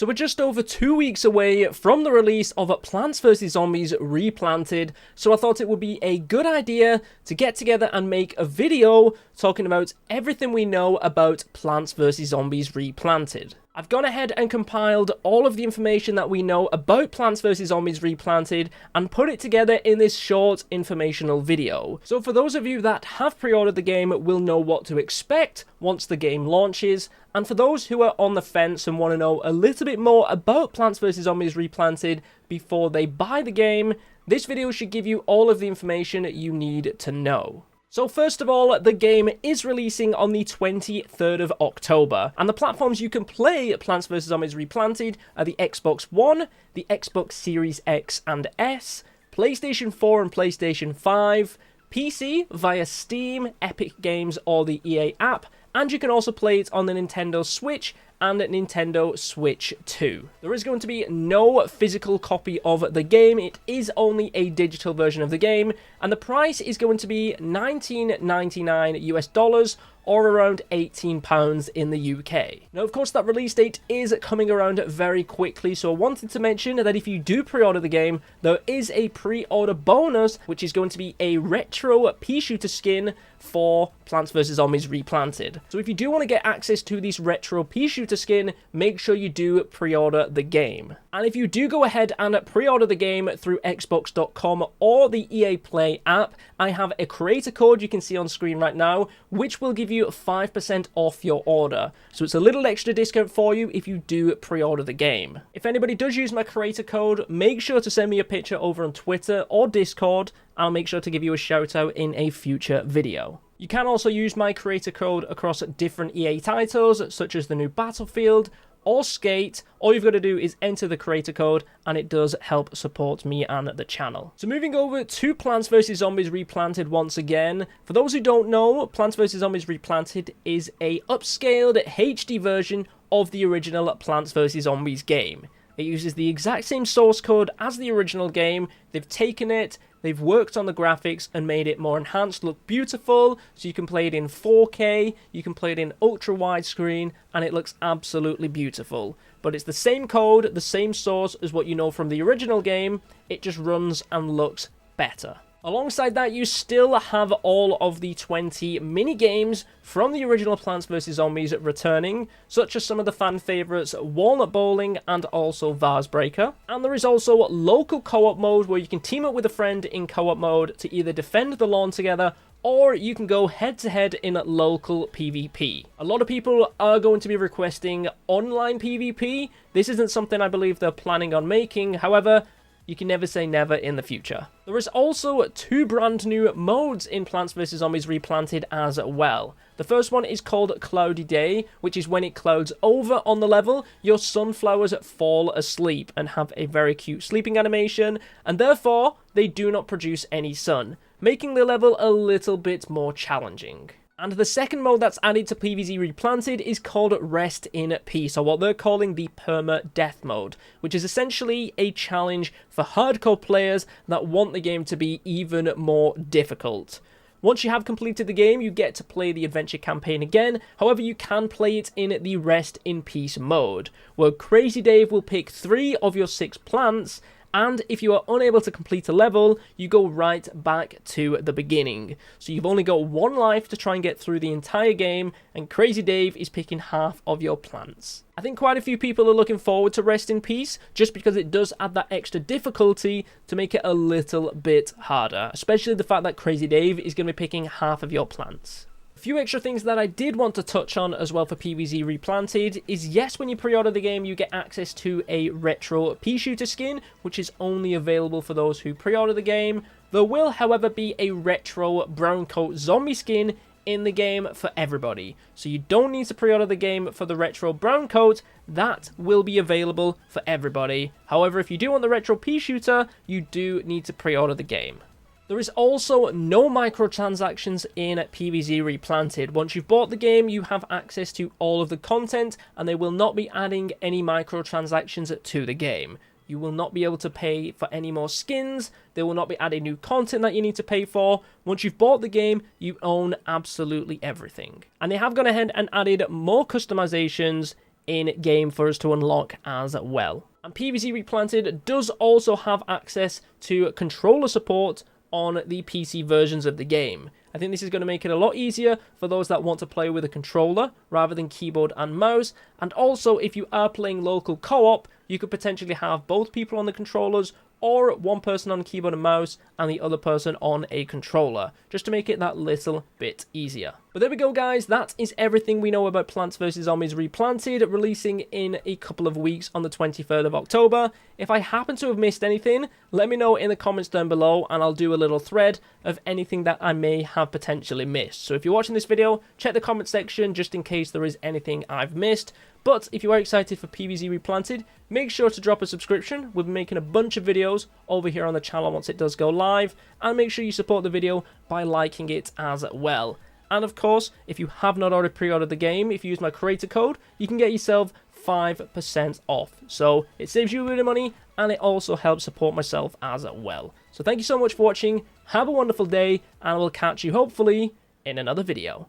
So we're just over 2 weeks away from the release of Plants vs. Zombies Replanted, so I thought it would be a good idea to get together and make a video talking about everything we know about Plants vs. Zombies Replanted. I've gone ahead and compiled all of the information that we know about Plants vs. Zombies Replanted and put it together in this short informational video. So for those of you that have pre-ordered the game will know what to expect once the game launches, and for those who are on the fence and want to know a little bit more about Plants vs. Zombies Replanted before they buy the game, this video should give you all of the information you need to know. So first of all, the game is releasing on the 23rd of October, and the platforms you can play Plants vs. Zombies Replanted are the Xbox One, the Xbox Series X and S, PlayStation 4 and PlayStation 5, PC via Steam, Epic Games or the EA app, and you can also play it on the Nintendo Switch and Nintendo Switch 2. There is going to be no physical copy of the game, it is only a digital version of the game, and the price is going to be $19.99 US, or around £18 in the UK. Now of course that release date is coming around very quickly, so I wanted to mention that if you do pre-order the game, there is a pre-order bonus, which is going to be a retro pea shooter skin for Plants vs. Zombies Replanted. So if you do want to get access to this retro pea shooter skin, make sure you do pre-order the game. And if you do go ahead and pre-order the game through Xbox.com or the EA Play app, I have a creator code you can see on screen right now, which will give you 5% off your order. So it's a little extra discount for you if you do pre-order the game. If anybody does use my creator code, make sure to send me a picture over on Twitter or Discord. I'll make sure to give you a shout out in a future video. You can also use my creator code across different EA titles, such as the new Battlefield or Skate. All you've got to do is enter the creator code, and it does help support me and the channel. So moving over to Plants vs. Zombies Replanted once again. For those who don't know, Plants vs. Zombies Replanted is a upscaled HD version of the original Plants vs. Zombies game. It uses the exact same source code as the original game. They've taken it, they've worked on the graphics and made it more enhanced, look beautiful, so you can play it in 4K, you can play it in ultra widescreen, and it looks absolutely beautiful. But it's the same code, the same source as what you know from the original game, it just runs and looks better. Alongside that, you still have all of the 20 mini-games from the original Plants vs. Zombies returning, such as some of the fan favourites Walnut Bowling and also Vase Breaker. And there is also local co-op mode where you can team up with a friend in co-op mode to either defend the lawn together, or you can go head-to-head in local PvP. A lot of people are going to be requesting online PvP. This isn't something I believe they're planning on making, however, you can never say never in the future. There is also 2 brand new modes in Plants vs. Zombies Replanted as well. The first one is called Cloudy Day, which is when it clouds over on the level, your sunflowers fall asleep and have a very cute sleeping animation, and therefore they do not produce any sun, making the level a little bit more challenging. And the second mode that's added to PvZ Replanted is called Rest in Peace, or what they're calling the Perma-Death mode, which is essentially a challenge for hardcore players that want the game to be even more difficult. Once you have completed the game, you get to play the adventure campaign again, however you can play it in the Rest in Peace mode, where Crazy Dave will pick 3 of your 6 plants, and if you are unable to complete a level, you go right back to the beginning. So you've only got 1 life to try and get through the entire game, and Crazy Dave is picking half of your plants. I think quite a few people are looking forward to Rest in Peace, just because it does add that extra difficulty to make it a little bit harder, especially the fact that Crazy Dave is going to be picking half of your plants. A few extra things that I did want to touch on as well for PvZ Replanted is, yes, when you pre-order the game you get access to a retro pea shooter skin, which is only available for those who pre-order the game. There will however be a retro brown coat zombie skin in the game for everybody, so you don't need to pre-order the game for the retro brown coat. That will be available for everybody. However, if you do want the retro pea shooter, you do need to pre-order the game. There is also no microtransactions in PvZ Replanted. Once you've bought the game, you have access to all of the content, and they will not be adding any microtransactions to the game. You will not be able to pay for any more skins. They will not be adding new content that you need to pay for. Once you've bought the game, you own absolutely everything. And they have gone ahead and added more customizations in game for us to unlock as well. And PvZ Replanted does also have access to controller support on the PC versions of the game. I think this is going to make it a lot easier for those that want to play with a controller rather than keyboard and mouse. And also, if you are playing local co-op, you could potentially have both people on the controllers or one person on keyboard and mouse and the other person on a controller, just to make it that little bit easier. But there we go, guys. That is everything we know about Plants vs. Zombies Replanted, releasing in a couple of weeks on the 23rd of October. If I happen to have missed anything, let me know in the comments down below, and I'll do a little thread of anything that I may have potentially missed. So if you're watching this video, check the comment section just in case there is anything I've missed. But if you are excited for PvZ Replanted, make sure to drop a subscription. We'll be making a bunch of videos over here on the channel once it does go live. And make sure you support the video by liking it as well. And of course, if you have not already pre-ordered the game, if you use my creator code, you can get yourself 5% off. So it saves you a bit of money, and it also helps support myself as well. So thank you so much for watching. Have a wonderful day, and I will catch you hopefully in another video.